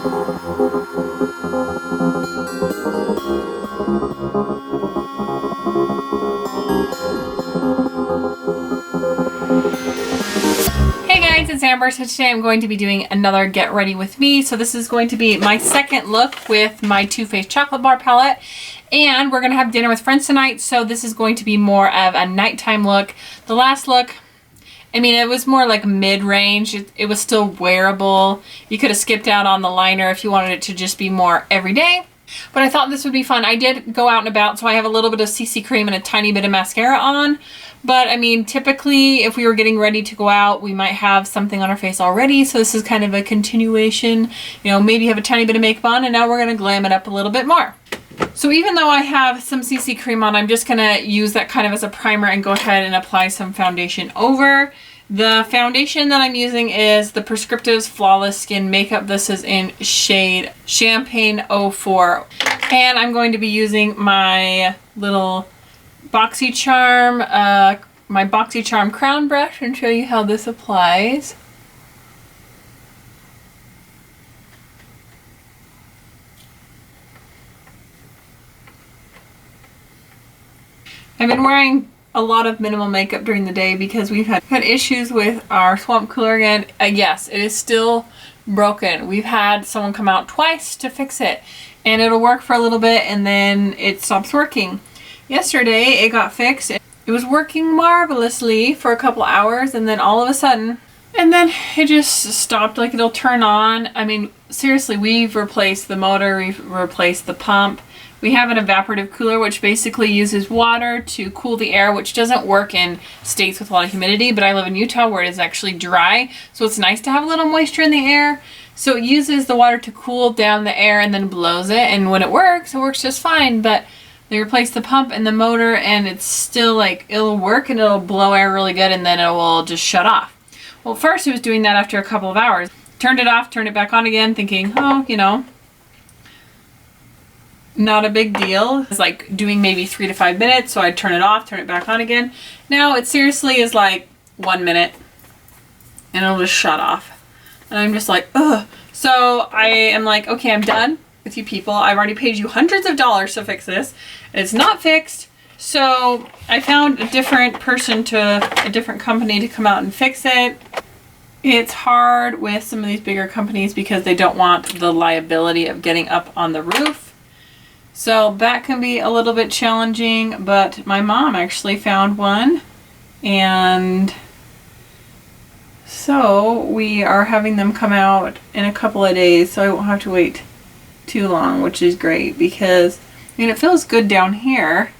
Hey guys, it's Amber. So today I'm going to be doing another Get Ready With Me. So this is going to be my second look with my Too Faced Chocolate Bar palette. And we're going to have dinner with friends tonight. So this is going to be more of a nighttime look. The last look, I mean, it was more like mid-range. It was still wearable. You could have skipped out on the liner if you wanted it to just be more everyday. But I thought this would be fun. I did go out and about, so I have a little bit of CC cream and a tiny bit of mascara on. But I mean, typically if we were getting ready to go out, we might have something on our face already. So this is kind of a continuation. You know, maybe have a tiny bit of makeup on, and now we're gonna glam it up a little bit more. So even though I have some CC cream on, I'm just gonna use that kind of as a primer and go ahead and apply some foundation over. The foundation that I'm using is the Prescriptives Flawless Skin Makeup. This is in shade Champagne 04. And I'm going to be using my little Boxy Charm, my Boxy Charm crown brush, and show you how this applies. I've been wearing a lot of minimal makeup during the day because we've had issues with our swamp cooler again. Yes, it is still broken. We've had someone come out twice to fix it, and it'll work for a little bit and then it stops working. Yesterday it got fixed. It was working marvelously for a couple hours, and then all of a sudden, and then it just stopped. Like, it'll turn on. I mean, seriously, we've replaced the motor, we've replaced the pump. We have an evaporative cooler, which basically uses water to cool the air, which doesn't work in states with a lot of humidity, but I live in Utah where it is actually dry, so it's nice to have a little moisture in the air. So it uses the water to cool down the air and then blows it, and when it works just fine. But they replaced the pump and the motor, and it's still like, it'll work and it'll blow air really good, and then it will just shut off. Well, first it was doing that after a couple of hours. Turned it off, turned it back on again, thinking, oh, you know, not a big deal. It's like doing maybe 3 to 5 minutes, so I'd turn it off, turn it back on again. Now it seriously is like 1 minute and it'll just shut off. And I'm just like, ugh. So I am like, okay, I'm done with you people. I've already paid you hundreds of dollars to fix this. It's not fixed. So I found a different person, a different company to come out and fix it. It's hard with some of these bigger companies because they don't want the liability of getting up on the roof. So that can be a little bit challenging, but my mom actually found one, and so we are having them come out in a couple of days, so I won't have to wait too long, which is great because, I mean, it feels good down here,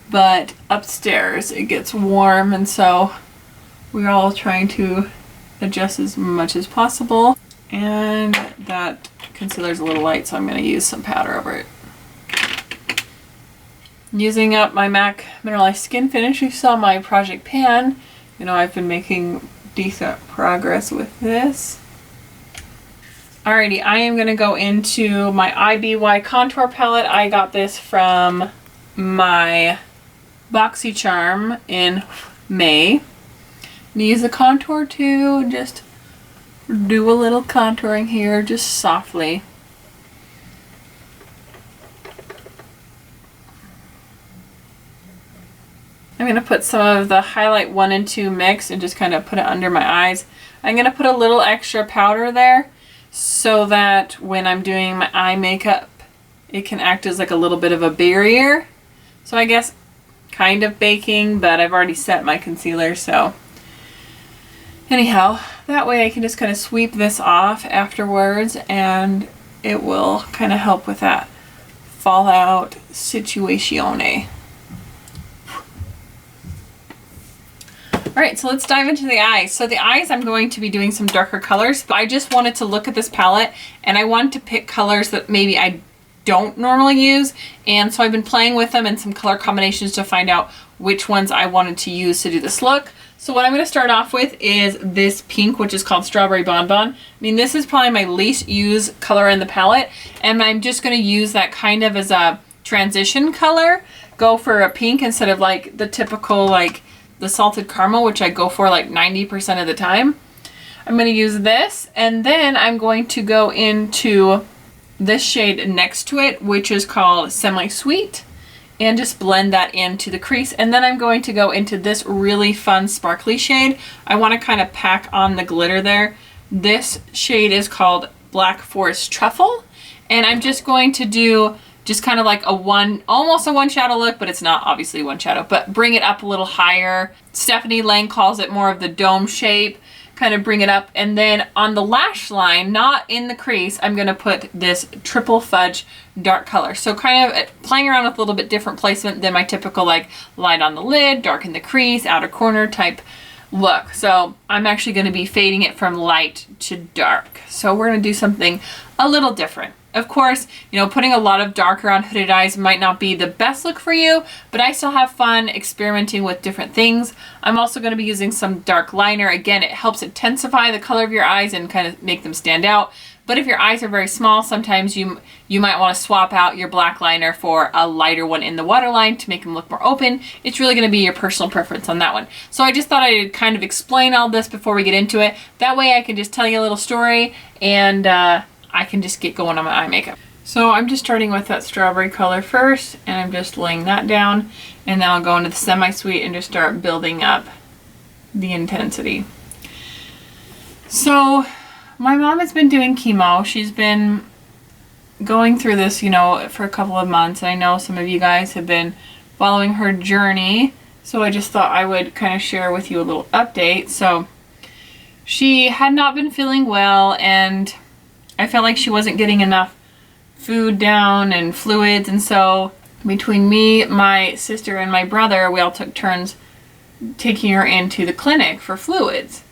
but upstairs it gets warm, and so we're all trying to adjust as much as possible. And that concealer's a little light, so I'm going to use some powder over it. Using up my MAC Mineralized Skin Finish. You saw my project pan. You know, I've been making decent progress with this. Alrighty, I am going to go into my IBY contour palette. I got this from my Boxy Charm in May. I'm gonna use the contour to just do a little contouring here, just softly. I'm going to put some of the highlight 1 and 2 mix and just kind of put it under my eyes. I'm going to put a little extra powder there so that when I'm doing my eye makeup, it can act as like a little bit of a barrier. So I guess kind of baking, but I've already set my concealer, so anyhow, that way I can just kind of sweep this off afterwards, and it will kind of help with that fallout situation. Alright, so let's dive into the eyes. So the eyes, I'm going to be doing some darker colors, but I just wanted to look at this palette and I wanted to pick colors that maybe I don't normally use, and so I've been playing with them and some color combinations to find out which ones I wanted to use to do this look. So what I'm going to start off with is this pink, which is called Strawberry Bonbon. I mean, this is probably my least used color in the palette, and I'm just going to use that kind of as a transition color. Go for a pink instead of like the typical, like the salted caramel, which I go for like 90% of the time. I'm going to use this, and then I'm going to go into this shade next to it, which is called Semi-Sweet, and just blend that into the crease. And then I'm going to go into this really fun sparkly shade. I want to kind of pack on the glitter there. This shade is called Black Forest Truffle, and I'm just going to do just kind of like almost a one shadow look, but it's not obviously one shadow, but bring it up a little higher. Stephanie Lang calls it more of the dome shape, kind of bring it up. And then on the lash line, not in the crease, I'm gonna put this Triple Fudge dark color. So kind of playing around with a little bit different placement than my typical like light on the lid, dark in the crease, outer corner type look. So I'm actually gonna be fading it from light to dark. So we're gonna do something a little different. Of course, you know, putting a lot of dark around hooded eyes might not be the best look for you, but I still have fun experimenting with different things. I'm also going to be using some dark liner. Again, it helps intensify the color of your eyes and kind of make them stand out. But if your eyes are very small, sometimes you might want to swap out your black liner for a lighter one in the waterline to make them look more open. It's really going to be your personal preference on that one. So I just thought I'd kind of explain all this before we get into it. That way I can just tell you a little story, and I can just get going on my eye makeup. So I'm just starting with that strawberry color first, and I'm just laying that down, and then I'll go into the Semi-Sweet and just start building up the intensity. So my mom has been doing chemo. She's been going through this, you know, for a couple of months. I know some of you guys have been following her journey, so I just thought I would kind of share with you a little update. So she had not been feeling well, and I felt like she wasn't getting enough food down and fluids, and so between me, my sister, and my brother, we all took turns taking her into the clinic for fluids.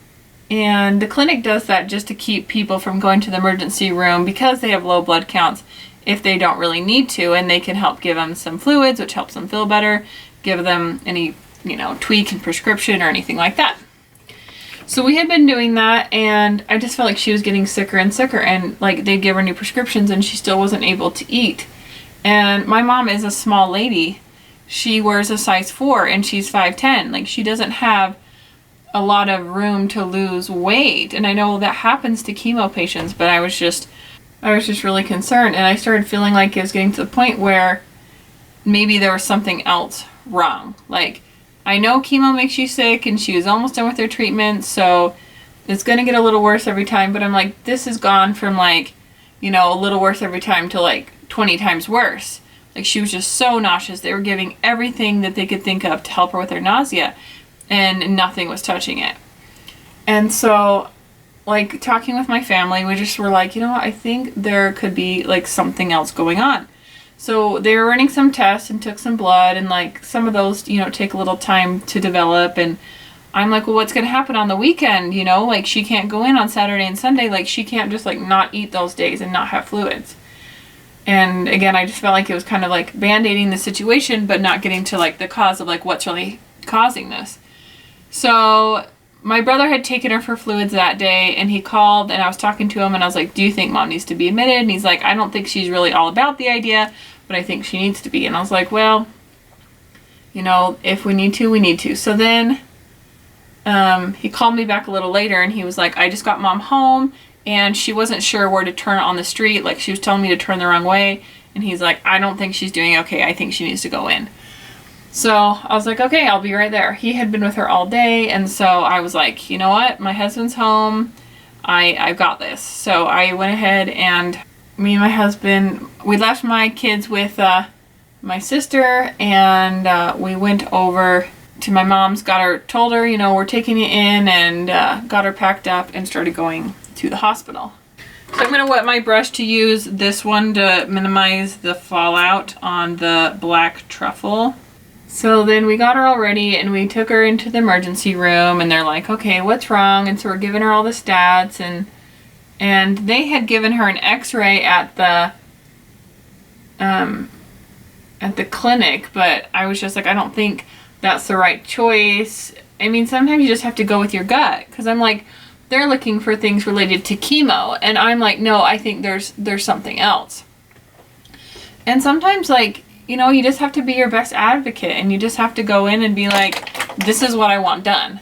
And the clinic does that just to keep people from going to the emergency room because they have low blood counts if they don't really need to, and they can help give them some fluids, which helps them feel better, give them any, you know, tweak in prescription or anything like that. So we had been doing that, and I just felt like she was getting sicker and sicker, and like they'd give her new prescriptions and she still wasn't able to eat. And my mom is a small lady. She wears a size 4 and she's 5'10". Like, she doesn't have a lot of room to lose weight. And I know that happens to chemo patients, but I was just really concerned, and I started feeling like it was getting to the point where maybe there was something else wrong. Like, I know chemo makes you sick, and she was almost done with her treatment, so it's going to get a little worse every time. But I'm like, this has gone from like, you know, a little worse every time to like 20 times worse. Like, she was just so nauseous. They were giving everything that they could think of to help her with her nausea, and nothing was touching it. And so, like, talking with my family, we just were like, you know what, I think there could be like something else going on. So they were running some tests and took some blood, and like some of those, you know, take a little time to develop. And I'm like, well, what's going to happen on the weekend? You know, like, she can't go in on Saturday and Sunday. Like, she can't just like not eat those days and not have fluids. And again, I just felt like it was kind of like band-aiding the situation, but not getting to like the cause of like what's really causing this. So my brother had taken her for fluids that day, and he called, and I was talking to him, and I was like, do you think mom needs to be admitted? And he's like, I don't think she's really all about the idea, but I think she needs to be. And I was like, well, you know, if we need to, we need to. So then he called me back a little later, and he was like, I just got mom home, and she wasn't sure where to turn on the street. Like, she was telling me to turn the wrong way. And he's like, I don't think she's doing okay. I think she needs to go in. So I was like, okay, I'll be right there. He had been with her all day, and so I was like, you know what? My husband's home. I've got this. So I went ahead, and me and my husband, we left my kids with my sister, and we went over to my mom's, told her, you know, we're taking you in, and got her packed up and started going to the hospital. So I'm going to wet my brush to use this one to minimize the fallout on the black truffle. So then we got her all ready, and we took her into the emergency room, and they're like, okay, what's wrong? And so we're giving her all the stats, and they had given her an x-ray at the clinic, but I was just like, I don't think that's the right choice. I mean, sometimes you just have to go with your gut, because I'm like, they're looking for things related to chemo, and I'm like, no, I think there's something else. And sometimes, like, you know, you just have to be your best advocate, and you just have to go in and be like, this is what I want done.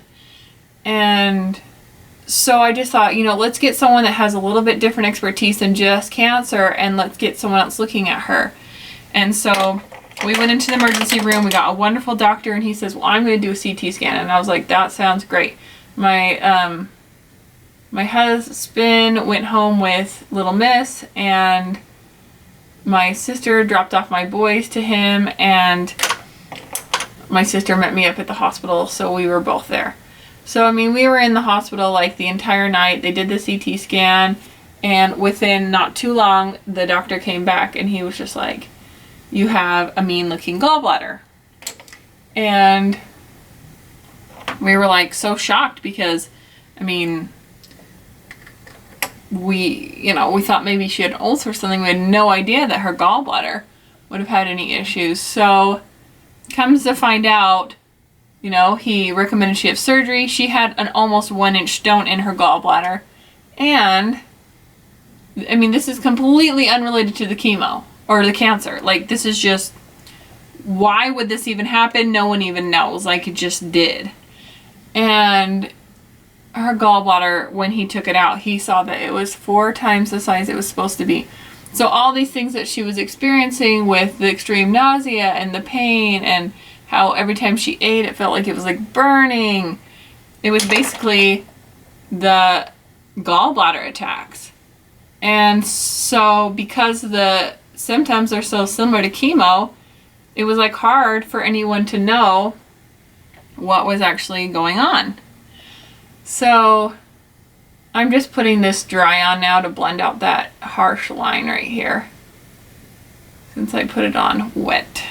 And so I just thought, you know, let's get someone that has a little bit different expertise than just cancer, and let's get someone else looking at her. And so we went into the emergency room. We got a wonderful doctor, and he says, well, I'm going to do a CT scan. And I was like, that sounds great. My husband went home with little miss, and my sister dropped off my boys to him, and my sister met me up at the hospital, so we were both there. So, I mean, we were in the hospital like the entire night. They did the CT scan, and within not too long, the doctor came back, and he was just like, you have a mean-looking gallbladder. And we were like so shocked because, I mean, we thought maybe she had an ulcer or something. We had no idea that her gallbladder would have had any issues. So, comes to find out, you know, he recommended she have surgery. She had an almost 1-inch stone in her gallbladder. And, I mean, this is completely unrelated to the chemo or the cancer. Like, this is just, why would this even happen? No one even knows. Like, it just did. And her gallbladder, when he took it out, he saw that it was 4 times the size it was supposed to be. So all these things that she was experiencing with the extreme nausea and the pain, and how every time she ate it felt like it was like burning, it was basically the gallbladder attacks. And so because the symptoms are so similar to chemo, it was like hard for anyone to know what was actually going on. So I'm just putting this dry on now to blend out that harsh line right here, since I put it on wet.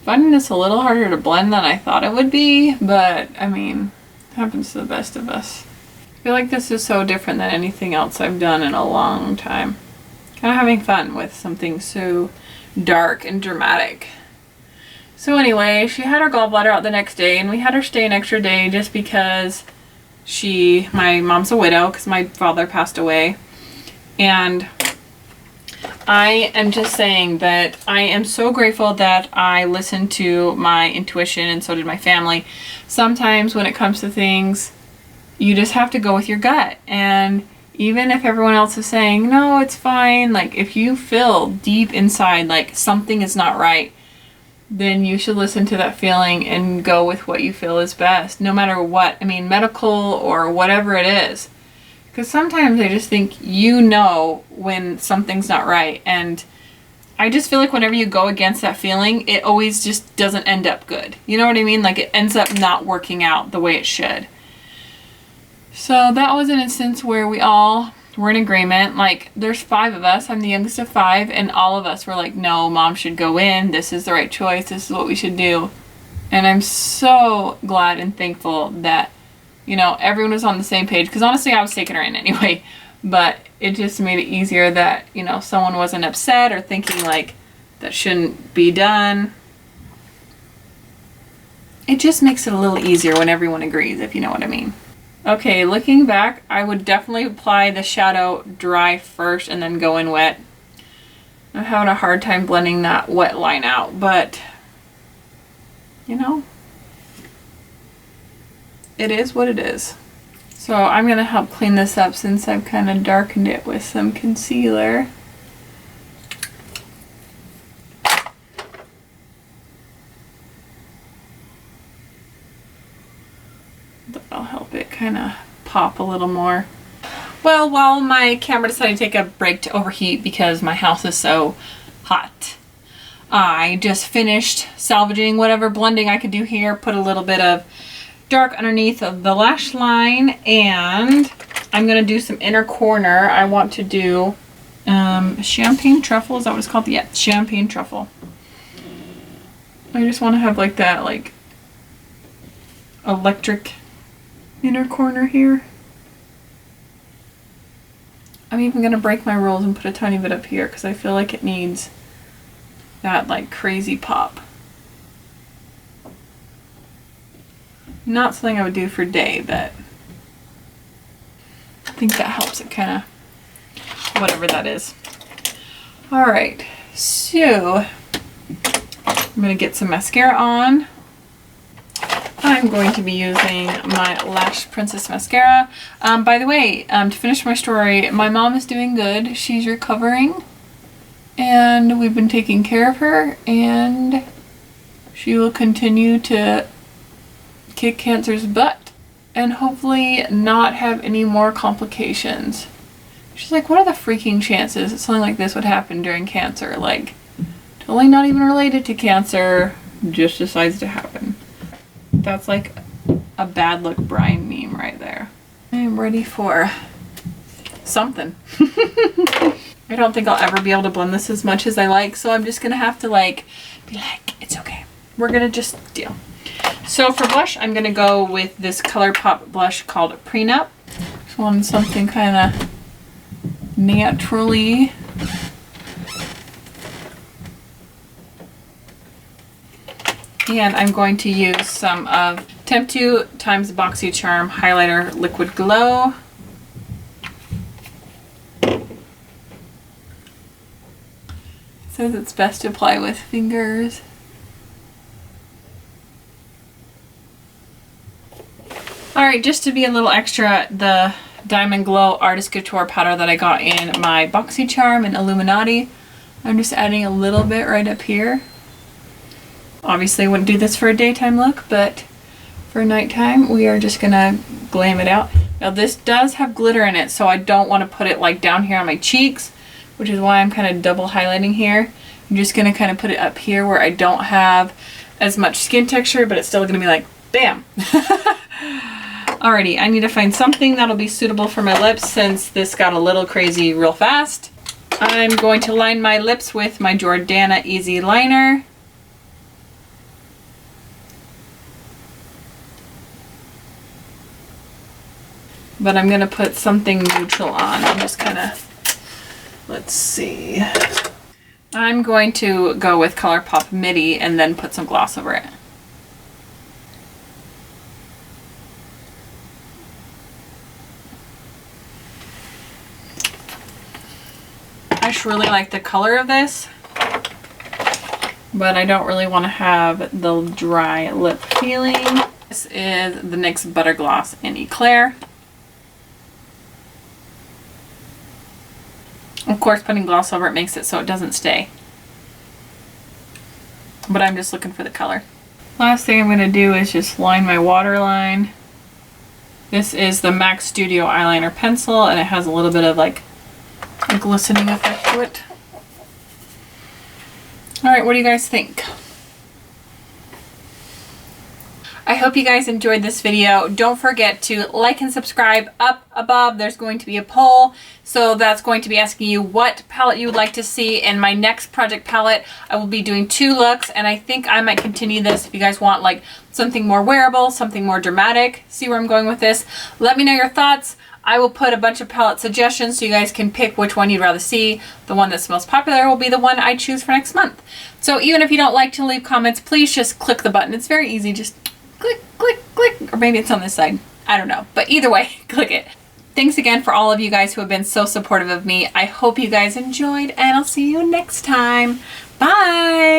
Finding this a little harder to blend than I thought it would be, but I mean, it happens to the best of us. I feel like this is so different than anything else I've done in a long time. Kind of having fun with something so dark and dramatic. So anyway, she had her gallbladder out the next day, and we had her stay an extra day just because my mom's a widow because my father passed away. And I am just saying that I am so grateful that I listened to my intuition, and so did my family. Sometimes when it comes to things, you just have to go with your gut. And even if everyone else is saying, no, it's fine, like if you feel deep inside like something is not right, then you should listen to that feeling and go with what you feel is best, no matter what. I mean, medical or whatever it is. Because sometimes I just think you know when something's not right. And I just feel like whenever you go against that feeling, it always just doesn't end up good. You know what I mean? Like it ends up not working out the way it should. So that was an instance where we all were in agreement. Like, there's 5 of us. I'm the youngest of 5, and all of us were like, no, Mom should go in. This is the right choice. This is what we should do. And I'm so glad and thankful that, you know, everyone was on the same page. Because honestly, I was taking her in anyway. But it just made it easier that, you know, someone wasn't upset or thinking like that shouldn't be done. It just makes it a little easier when everyone agrees, if you know what I mean. Okay, looking back, I would definitely apply the shadow dry first and then go in wet. I'm having a hard time blending that wet line out, but, you know, it is what it is. So I'm going to help clean this up since I've kind of darkened it with some concealer. That'll help it kind of pop a little more. Well, while my camera decided to take a break to overheat because my house is so hot, I just finished salvaging whatever blending I could do here, put a little bit of dark underneath of the lash line, and I'm going to do some inner corner. I want to do champagne truffle. Is that what it's called? Yeah, champagne truffle. I just want to have like that like electric inner corner here. I'm even going to break my rules and put a tiny bit up here because I feel like it needs that like crazy pop. Not something I would do for day, but I think that helps it kind of, whatever that is. Alright, so I'm going to get some mascara on. I'm going to be using my Lash Princess Mascara. By the way, to finish my story, my mom is doing good. She's recovering, and we've been taking care of her, and she will continue to kick cancer's butt and hopefully not have any more complications. She's like, what are the freaking chances that something like this would happen during cancer? Like, totally not even related to cancer, just decides to happen. That's like a bad look Brian meme right there. I am ready for something. I don't think I'll ever be able to blend this as much as I like, so I'm just gonna have to like be like, it's okay. We're gonna just deal. So for blush, I'm gonna go with this ColourPop blush called Prenup. Just want something kind of naturally. And I'm going to use some of Temp2 times Boxy Charm Highlighter Liquid Glow. It says it's best to apply with fingers. Alright, just to be a little extra, the Diamond Glow Artist Couture powder that I got in my Boxy Charm and Illuminati, I'm just adding a little bit right up here. Obviously I wouldn't do this for a daytime look, but for nighttime we are just gonna glam it out. Now this does have glitter in it, so I don't want to put it like down here on my cheeks, which is why I'm kind of double highlighting here. I'm just gonna kind of put it up here where I don't have as much skin texture, but it's still gonna be like, bam! Alrighty, I need to find something that'll be suitable for my lips since this got a little crazy real fast. I'm going to line my lips with my Jordana Easy Liner. But I'm going to put something neutral on. I'm just kind of, let's see. I'm going to go with ColourPop Midi and then put some gloss over it. I just really like the color of this, but I don't really want to have the dry lip feeling. This is the NYX Butter Gloss in Eclair. Of course, putting gloss over it makes it so it doesn't stay. But I'm just looking for the color. Last thing I'm going to do is just line my waterline. This is the MAC Studio Eyeliner Pencil, and it has a little bit of like a glistening effect to it. Alright, what do you guys think? I hope you guys enjoyed this video. Don't forget to like and subscribe. Up above there's going to be a poll, so that's going to be asking you what palette you would like to see in my next project palette. I will be doing 2 looks, and I think I might continue this if you guys want like something more wearable, something more dramatic. See where I'm going with this? Let me know your thoughts. I will put a bunch of palette suggestions so you guys can pick which one you'd rather see. The one that's most popular will be the one I choose for next month. So even if you don't like to leave comments, please just click the button. It's very easy. Just click, click, click. Or maybe it's on this side. I don't know. But either way, click it. Thanks again for all of you guys who have been so supportive of me. I hope you guys enjoyed, and I'll see you next time. Bye!